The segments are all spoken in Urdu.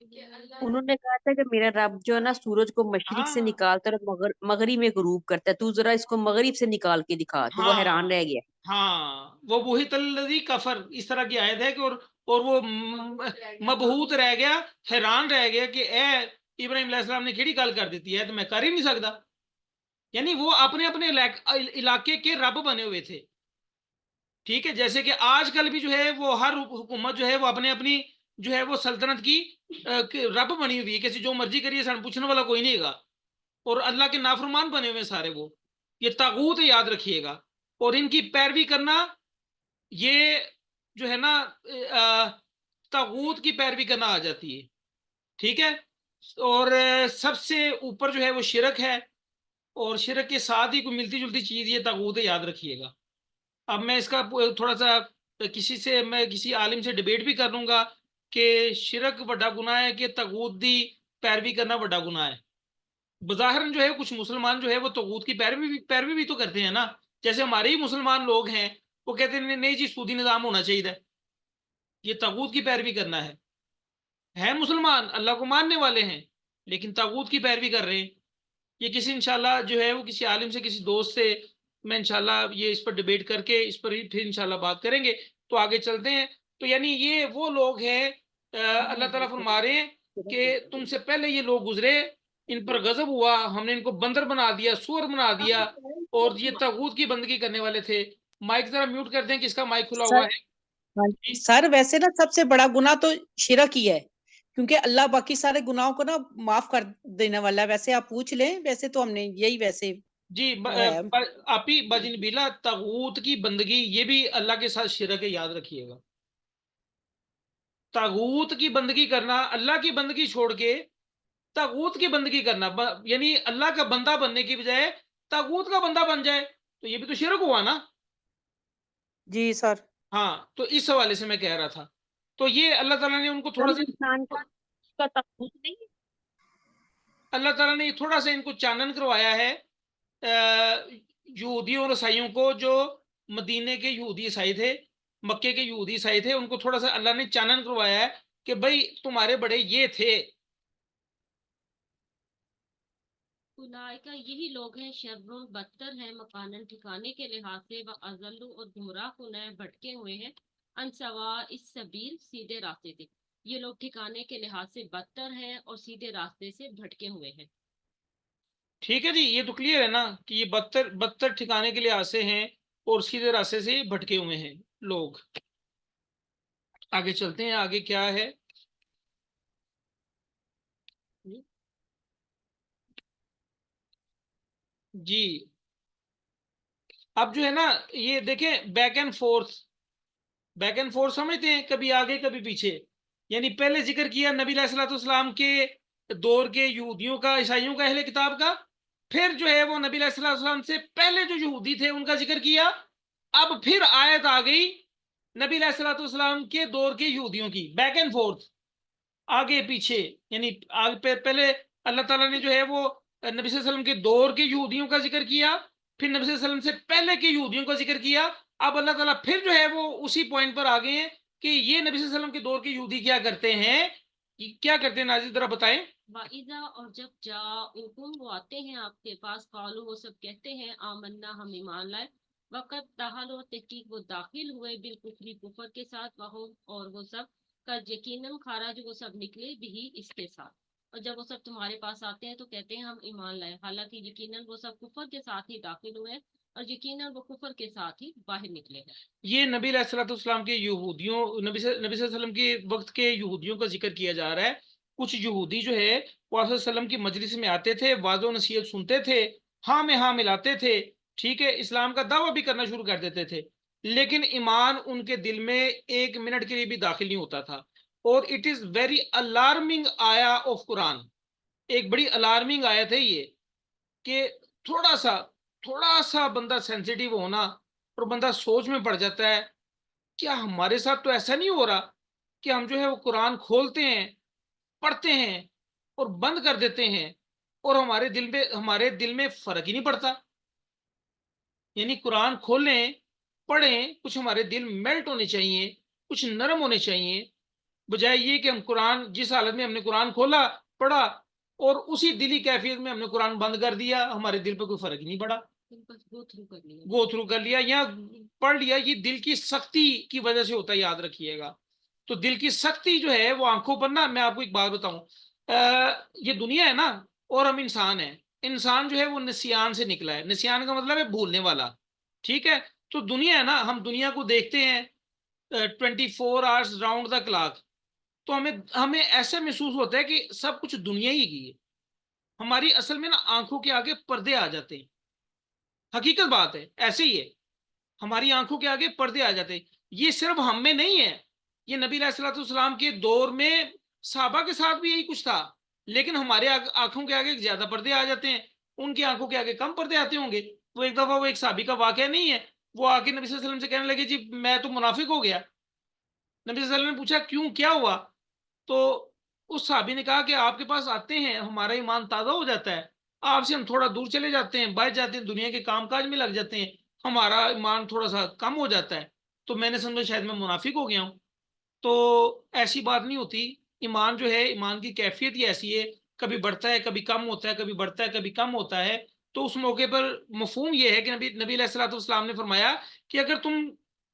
انہوں نے کہا تھا کہ میرا رب جو ہے نا سورج کو مشرق سے ہاں نکالتا ہے اور مغرب میں غروب کرتا ہے، تو ذرا اس کو مغرب سے نکال کے دکھا، تو وہ ہاں حیران رہ گیا۔ ہاں، وہ بہت الذی کفر اس طرح کی آیت ہے کہ اور وہ مبہوت رہ گیا، حیران رہ گیا کہ اے ابراہیم علیہ السلام نے کیڑی گل کر دیتی ہے، تو میں کر ہی نہیں سکتا۔ یعنی وہ اپنے اپنے علاقے کے رب بنے ہوئے تھے، ٹھیک ہے، جیسے کہ آج کل بھی جو ہے وہ ہر حکومت جو ہے وہ اپنے اپنی جو ہے وہ سلطنت کی رب بنی ہوئی ہے، کسی جو مرضی کریے سن پوچھنے والا کوئی نہیں گا، اور اللہ کے نافرمان بنے ہوئے سارے وہ، یہ طاغوت یاد رکھیے گا، اور ان کی پیروی کرنا یہ جو ہے نا طاغوت کی پیروی کرنا آ جاتی ہے، ٹھیک ہے، اور سب سے اوپر جو ہے وہ شرک ہے، اور شرک کے ساتھ ہی کوئی ملتی جلتی چیز یہ طاغوت ہے، یاد رکھیے گا۔ اب میں اس کا تھوڑا سا میں کسی عالم سے ڈیبیٹ بھی کر لوں گا کہ شرک بڑا گناہ ہے کہ طاغوت دی پیروی کرنا بڑا گناہ ہے۔ بظاہر جو ہے کچھ مسلمان جو ہے وہ طاغوت کی پیروی بھی تو کرتے ہیں نا، جیسے ہمارے ہی مسلمان لوگ ہیں وہ کہتے ہیں نہیں جی سودی نظام ہونا چاہیے، یہ طاغوت کی پیروی کرنا ہے مسلمان اللہ کو ماننے والے ہیں لیکن طاغوت کی پیروی کر رہے ہیں۔ یہ کسی انشاءاللہ جو ہے وہ کسی عالم سے کسی دوست سے میں انشاءاللہ یہ اس پر ڈیبیٹ کر کے اس پر پھر انشاءاللہ بات کریں گے، تو آگے چلتے ہیں۔ تو یعنی یہ وہ لوگ ہیں، اللہ تعالیٰ فرما رہے ہیں کہ تم سے پہلے یہ لوگ گزرے، ان پر غضب ہوا، ہم نے ان کو بندر بنا دیا، سور بنا دیا، اور یہ طاغوت کی بندگی کرنے والے تھے۔ مائک ذرا میوٹ کر دیں، کس کا مائک کھلا ہوا سر ہے؟ سر ویسے نا سب سے بڑا گناہ تو شرک ہی ہے، کیونکہ اللہ باقی سارے گناہوں کو نا معاف کر دینے والا ہے۔ ویسے آپ پوچھ لیں، ویسے تو ہم نے یہی ویسے جی وہ ہے۔ آپ ہی باجی نبیلہ، طاغوت کی بندگی یہ بھی اللہ کے ساتھ شرک ہے، یاد رکھیے گا۔ طاغوت کی بندگی کرنا، اللہ کی بندگی چھوڑ کے طاغوت کی بندگی کرنا، یعنی اللہ کا بندہ بننے کی بجائے طاغوت کا بندہ بن جائے، تو یہ بھی تو شرک ہوا نا۔ جی سر۔ ہاں، تو اس حوالے سے میں کہہ رہا تھا، تو یہ اللہ تعالیٰ نے ان کو تھوڑا سا انسان کا تقوت نہیں ہے۔ اللہ تعالیٰ نے تھوڑا سا ان کو چانن کروایا ہے، یہودیوں اور عیسائیوں کو، جو مدینے کے یہودی عیسائی تھے، مکے کے یہودی عیسائی تھے، ان کو تھوڑا سا اللہ نے چانن کروایا ہے کہ بھائی تمہارے بڑے یہ تھے۔ اولئک یہی لوگ ہیں، شر بدتر ہیں مکانن ٹھکانے کے لحاظ سے، و اضل اور گمراہ کن ہیں، بھٹکے ہوئے ہیں، ان سواء السبیل سیدھے راستے سے۔ یہ لوگ ٹھکانے کے لحاظ سے بدتر ہیں اور سیدھے راستے سے بھٹکے ہوئے ہیں۔ ٹھیک ہے جی، یہ تو کلیئر ہے نا کہ یہ بدتر ٹھکانے کے لحاظ سے ہیں اور سیدھے راستے سے بھٹکے ہوئے ہیں لوگ۔ آگے چلتے ہیں، آگے کیا ہے جی۔ اب جو ہے نا یہ دیکھیں بیک اینڈ فورتھ سمجھتے ہیں، کبھی آگے کبھی پیچھے، یعنی پہلے ذکر کیا نبی علیہ الصلوۃ والسلام کے دور کے یہودیوں کا، عیسائیوں کا، اہل کتاب کا، پھر جو ہے وہ نبی علیہ الصلوۃ والسلام سے پہلے جو یہودی تھے ان کا ذکر کیا، اب پھر آیت آ گئی نبی علیہ الصلوۃ والسلام کے دور کے یہودیوں کی، بیک اینڈ فورتھ، آگے پیچھے، یعنی پہلے اللہ تعالیٰ نے جو ہے وہ نبی صلی اللہ علیہ وسلم کے دور کے یہودیوں کا ذکر کیا، پھر نبی صلی اللہ علیہ وسلم سے پہلے کے یہودیوں کا ذکر کیا، اب اللہ تعالیٰ پھر جو ہے وہ اسی پوائنٹ پر آ گئے ہیں کہ یہ نبی صلی اللہ علیہ وسلم کے دور کے یہودی کیا کرتے ہیں، ناظر ذرا بتائیں۔ وَإِذَا اور جب جاءوکم وہ آتے ہیں آپ کے پاس، قالوا وہ سب کہتے ہیں آمنا ہم ایمان لائے، وقت دخلوا تحقیق وہ داخل ہوئے، بالکفری کفر کے ساتھ، وہم اور وہ سب کا یقیناً خارج وہ سب نکلے بھی اس کے ساتھ۔ اور جب وہ سب تمہارے پاس آتے ہیں تو کہتے ہیں ہم ایمان لائے، حالانکہ یقیناً وہ سب کفر کے ساتھ ہی داخل ہوئے اور یقیناً وہ کفر کے ساتھ ہی باہر نکلے ہیں۔ یہ نبی علیہ الصلوۃ والسلام کے یہودیوں، نبی صلی اللہ علیہ وسلم کے وقت کے یہودیوں کا ذکر کیا جا رہا ہے۔ کچھ یہودی جو ہے وہ صلی اللہ علیہ وسلم کی مجلس میں آتے تھے، واضح و نصیحت سنتے تھے، ہاں میں ہاں ملاتے تھے، ٹھیک ہے، اسلام کا دعویٰ بھی کرنا شروع کر دیتے تھے، لیکن ایمان ان کے دل میں ایک منٹ کے لیے بھی داخل نہیں ہوتا تھا۔ اور اٹ از ویری الارمنگ آیا آف قرآن، ایک بڑی الارمنگ آیت ہے یہ، کہ تھوڑا سا بندہ سینسیٹیو ہونا اور بندہ سوچ میں پڑ جاتا ہے، کیا ہمارے ساتھ تو ایسا نہیں ہو رہا کہ ہم جو ہے وہ قرآن کھولتے ہیں، پڑھتے ہیں اور بند کر دیتے ہیں، اور ہمارے دل میں فرق ہی نہیں پڑتا؟ یعنی قرآن کھولیں، پڑھیں، کچھ ہمارے دل میلٹ ہونے چاہیے، کچھ نرم ہونے چاہیے، بجائے یہ کہ ہم قرآن جس حالت میں ہم نے قرآن کھولا پڑھا اور اسی دلی کیفیت میں ہم نے قرآن بند کر دیا، ہمارے دل پہ کوئی فرق نہیں پڑا، بس گو تھرو کر لیا. گو تھرو کر لیا یا پڑھ لیا. یہ دل کی سختی کی وجہ سے ہوتا ہے، یاد رکھیے گا. تو دل کی سختی جو ہے وہ آنکھوں پر نا، میں آپ کو ایک بات بتاؤں، یہ دنیا ہے نا اور ہم انسان ہیں. انسان جو ہے وہ نسیان سے نکلا ہے. نسیان کا مطلب ہے بھولنے والا. ٹھیک ہے، تو دنیا ہے نا، ہم دنیا کو دیکھتے ہیں 24 آورس راؤنڈ دا کلاک، تو ہمیں ایسا محسوس ہوتا ہے کہ سب کچھ دنیا ہی کی ہے. ہماری اصل میں نا آنکھوں کے آگے پردے آ جاتے ہیں. حقیقت بات ہے، ایسے ہی ہے، ہماری آنکھوں کے آگے پردے آ جاتے ہیں. یہ صرف ہم میں نہیں ہے، یہ نبی علیہ الصلوۃ والسلام کے دور میں صحابہ کے ساتھ بھی یہی کچھ تھا. لیکن ہمارے آنکھوں کے آگے زیادہ پردے آ جاتے ہیں، ان کی آنکھوں کے آگے کم پردے آتے ہوں گے. وہ ایک دفعہ وہ ایک صحابی کا واقعہ نہیں ہے، وہ آ کے نبی صلی اللہ علیہ وسلم سے کہنے لگے جی میں تو منافق ہو گیا. نبی صلی اللہ علیہ وسلم نے پوچھا کیوں، کیا ہوا؟ تو اس صحابی نے کہا کہ آپ کے پاس آتے ہیں ہمارا ایمان تازہ ہو جاتا ہے، آپ سے ہم تھوڑا دور چلے جاتے ہیں، بچ جاتے ہیں، دنیا کے کام کاج میں لگ جاتے ہیں، ہمارا ایمان تھوڑا سا کم ہو جاتا ہے. تو میں نے سمجھا شاید میں منافق ہو گیا ہوں. تو ایسی بات نہیں ہوتی. ایمان جو ہے، ایمان کی کیفیت ہی ایسی ہے، کبھی بڑھتا ہے کبھی کم ہوتا ہے، کبھی بڑھتا ہے کبھی کم ہوتا ہے. تو اس موقع پر مفہوم یہ ہے کہ نبی علیہ الصلوۃ والسلام نے فرمایا کہ اگر تم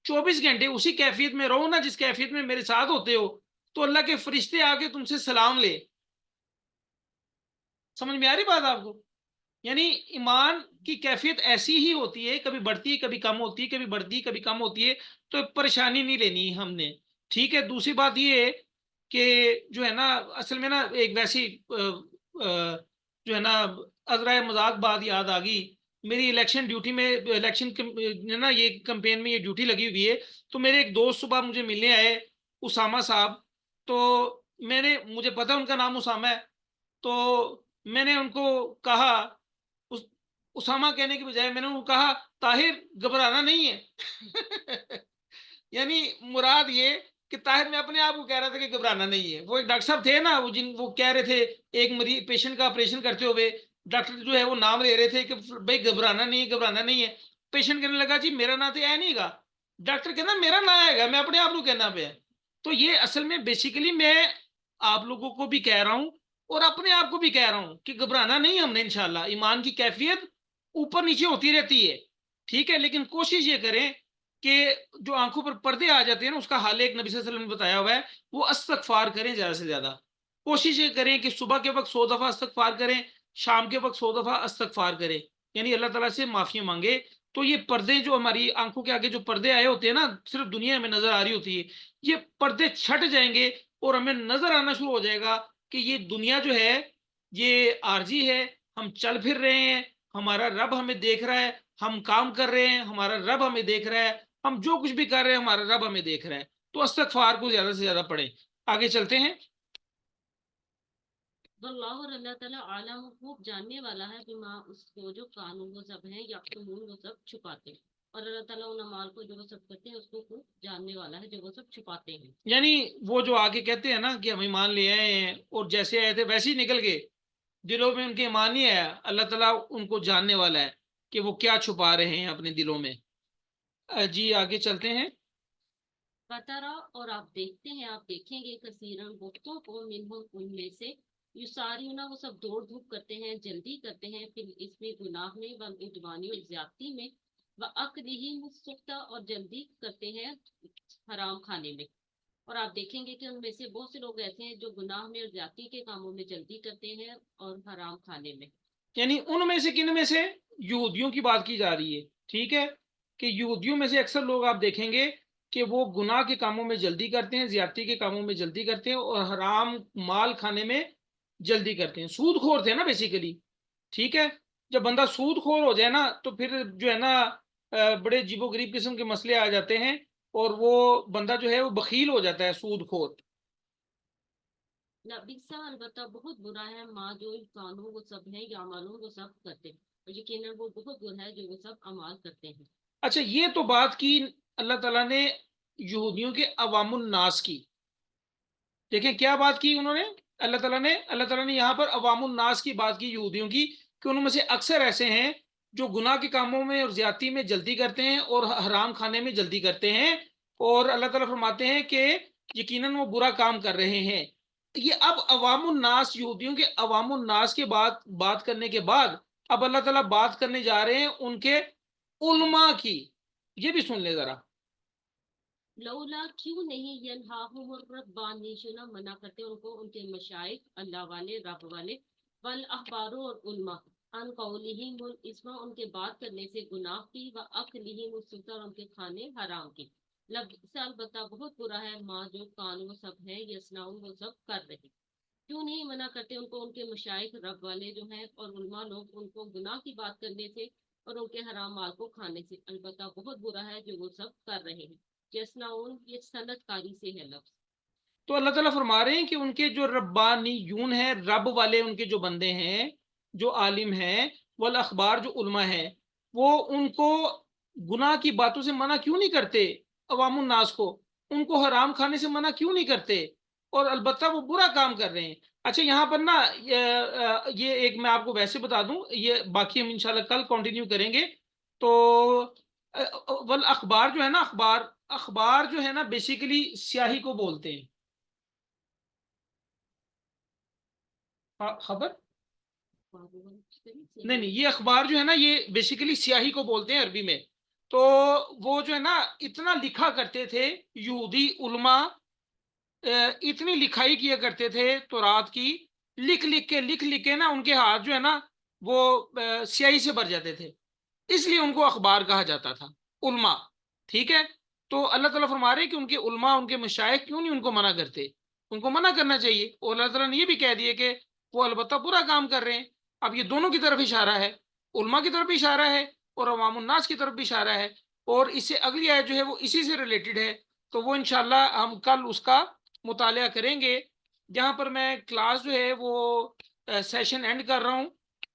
24 گھنٹے اسی کیفیت میں رہو نا جس کیفیت میں میرے ساتھ ہوتے ہو، تو اللہ کے فرشتے آ کے تم سے سلام لے. سمجھ میں آ رہی بات آپ کو؟ یعنی ایمان کی کیفیت ایسی ہی ہوتی ہے، کبھی بڑھتی ہے کبھی کم ہوتی ہے، کبھی بڑھتی ہے کبھی کم ہوتی ہے. تو پریشانی نہیں لینی ہم نے. ٹھیک ہے، دوسری بات یہ ہے کہ جو ہے نا اصل میں نا ایک ویسی جو ہے نا عذرائے مذاق بات یاد آ گئی. میری الیکشن ڈیوٹی میں نا یہ کمپین میں یہ ڈیوٹی لگی ہوئی ہے. تو میرے ایک دوست صبح مجھے ملنے آئے، اسامہ صاحب. تو مجھے پتا ان کا نام اسامہ ہے. تو میں نے ان کو کہا، اسامہ کہنے کی بجائے میں نے ان کو کہا طاہر گھبرانا نہیں ہے. یعنی مراد یہ کہ طاہر میں اپنے آپ کو کہہ رہا تھا کہ گھبرانا نہیں ہے. وہ ایک ڈاکٹر صاحب تھے نا، وہ کہہ رہے تھے ایک مریض پیشنٹ کا آپریشن کرتے ہوئے ڈاکٹر جو ہے وہ نام لے رہے تھے کہ بھائی گھبرانا نہیں ہے، گھبرانا نہیں ہے. پیشنٹ کہنے لگا جی میرا نام تو ہے نہیں گا. ڈاکٹر کہنا میرا نام آئے گا، میں اپنے آپ کو کہنا پہ. تو یہ اصل میں بیسیکلی میں آپ لوگوں کو بھی کہہ رہا ہوں اور اپنے آپ کو بھی کہہ رہا ہوں کہ گھبرانا نہیں ہم نے. انشاءاللہ ایمان کی کیفیت اوپر نیچے ہوتی رہتی ہے. ٹھیک ہے، لیکن کوشش یہ کریں کہ جو آنکھوں پر پردے آ جاتے ہیں نا، اس کا حال ایک نبی صلی اللہ علیہ وسلم نے بتایا ہوا ہے، وہ استغفار کریں زیادہ سے زیادہ. کوشش یہ کریں کہ صبح کے وقت 100 دفعہ استغفار کریں، شام کے وقت 100 دفعہ استغفار کریں، یعنی اللہ تعالیٰ سے معافیاں مانگے. تو یہ پردے جو ہماری آنکھوں کے آگے جو پردے آئے ہوتے ہیں نا، صرف دنیا میں نظر آ رہی ہوتی ہے، یہ پردے چھٹ جائیں گے اور ہمیں نظر آنا شروع ہو جائے گا کہ یہ دنیا جو ہے یہ عارضی ہے. ہم چل پھر رہے ہیں، ہمارا رب ہمیں دیکھ رہا ہے، ہم کام کر رہے ہیں ہمارا رب ہمیں دیکھ رہا ہے، ہم جو کچھ بھی کر رہے ہیں ہمارا رب ہمیں دیکھ رہا ہے. تو استغفار کو زیادہ سے زیادہ پڑھیں. آگے چلتے ہیں. واللہ، اور اللہ تعالیٰ عالم خوب جاننے والا ہے بما اس کو جو قانون وہ سب ہیں یا وہ سب چھپاتے ہیں. اور اللہ تعالیٰ ان اعمال کو جو وہ سب کرتے ہیں اس کو خوب جاننے والا ہے جو وہ سب چھپاتے ہیں. یعنی وہ جو آگے کہتے ہیں نا کہ ہم ایمان لے آئے ہیں اور جیسے آئے تھے ویسے ہی نکل گئے، دلوں میں ان کے ایمان نہیں آیا، اللہ تعالیٰ ان کو جاننے والا ہے کہ وہ کیا چھپا رہے ہیں اپنے دلوں میں. جی آگے چلتے ہیں. فترا، اور آپ دیکھتے ہیں، آپ دیکھیں گے کثیرن بہتوں کو منہم ان میں سے یساریونا وہ سب دوڑ دھوپ کرتے ہیں، جلدی کرتے ہیں، پھر اس میں گناہ میں والعدوانی اور زیادتی میں وَأَكْلِهِمُ السُّحْتَ اور جلدی کرتے ہیں حرام کھانے میں. اور آپ دیکھیں گے کہ ان میں سے بہت سے لوگ ایسے ہیں جو گناہ میں اور زیادتی کے کاموں میں جلدی کرتے ہیں اور حرام کھانے میں. یعنی ان میں سے کن میں سے؟ یہودیوں کی بات کی جا رہی ہے. ٹھیک ہے، کہ یہودیوں میں سے اکثر لوگ آپ دیکھیں گے کہ وہ گناہ کے کاموں میں جلدی کرتے ہیں، زیادتی کے کاموں میں جلدی کرتے ہیں اور حرام مال کھانے میں جلدی کرتے ہیں. سود خور تھے نا بیسیکلی. ٹھیک ہے، جب بندہ سود خور ہو جائے نا تو پھر جو ہے نا بڑے عجیب و غریب قسم کے مسئلے آ جاتے ہیں اور وہ بندہ جو ہے وہ بخیل ہو جاتا ہے، سود خور. لبیسا، البتہ بہت برا ہے، ماں جو قانون وہ سب ہیں یا معلوم وہ سب کرتے ہیں، اور یقیناً وہ بہت برا ہے جو وہ سب اعمال کرتے ہیں. اچھا، یہ تو بات کی اللہ تعالیٰ نے یہودیوں کے عوام الناس کی. دیکھیں کیا بات کی انہوں نے، اللہ تعالیٰ نے یہاں پر عوام الناس کی بات کی یہودیوں کی، کہ ان میں سے اکثر ایسے ہیں جو گناہ کے کاموں میں اور زیادتی میں جلدی کرتے ہیں اور حرام کھانے میں جلدی کرتے ہیں. اور اللہ تعالیٰ فرماتے ہیں کہ یقیناً وہ برا کام کر رہے ہیں. یہ اب عوام الناس، یہودیوں کے عوام الناس کے بات کرنے کے بعد اب اللہ تعالیٰ بات کرنے جا رہے ہیں ان کے علماء کی. یہ بھی سن لے ذرا. لولا کیوں نہیں ینہاہم الربانیون منع کرتے ان کو ان کے مشائخ اللہ والے رب والے والاحبار اور علماء ان قولہم الاسم ان کے بات کرنے سے گناہ کی و اکلہم السحت اور ان کے کھانے حرام کی. لبئس البتہ بہت برا ہے ماں جو کان وہ سب ہے یصنعون وہ سب کر رہے. کیوں نہیں منع کرتے ان کو ان کے مشائخ رب والے جو ہیں اور علماء لوگ ان کو گناہ کی بات کرنے سے اور ان کے حرام مال کو کھانے سے. البتہ بہت برا ہے جو وہ سب کر رہے ہیں. یصنعون یہ صنعت کاری سے ہے لفظ. تو اللہ تعالیٰ فرما رہے ہیں کہ ان کے جو ربانیون ہیں، رب والے ان کے جو بندے ہیں، جو عالم ہیں، والاخبار جو علماء ہیں، وہ ان کو گناہ کی باتوں سے منع کیوں نہیں کرتے؟ عوام الناس کو ان کو حرام کھانے سے منع کیوں نہیں کرتے؟ اور البتہ وہ برا کام کر رہے ہیں. اچھا یہاں پر نا یہ ایک میں آپ کو ویسے بتا دوں، یہ باقی ہم انشاءاللہ کل کنٹینیو کریں گے. تو والاخبار جو ہے نا، اخبار جو ہے نا بیسیکلی سیاہی کو بولتے ہیں. خبر نہیں، یہ اخبار جو ہے نا یہ بیسیکلی سیاہی کو بولتے ہیں عربی میں. تو وہ جو ہے نا اتنا لکھا کرتے تھے یہودی علماء، اتنی لکھائی کیا کرتے تھے تورات کی، لکھ لکھ کے نا ان کے ہاتھ جو ہے نا وہ سیاہی سے بھر جاتے تھے. اس لیے ان کو اخبار کہا جاتا تھا، علماء. ٹھیک ہے. تو اللہ تعالیٰ فرما رہے ہیں کہ ان کے علماء، ان کے مشائخ کیوں نہیں ان کو منع کرتے؟ ان کو منع کرنا چاہیے. اور اللہ تعالیٰ نے یہ بھی کہہ دیا کہ وہ البتہ برا کام کر رہے ہیں. اب یہ دونوں کی طرف اشارہ ہے، علماء کی طرف بھی اشارہ ہے اور عوام الناس کی طرف بھی اشارہ ہے. اور اس سے اگلی آیت جو ہے وہ اسی سے ریلیٹڈ ہے. تو وہ انشاءاللہ ہم کل اس کا مطالعہ کریں گے. جہاں پر میں کلاس جو ہے وہ سیشن اینڈ کر رہا ہوں.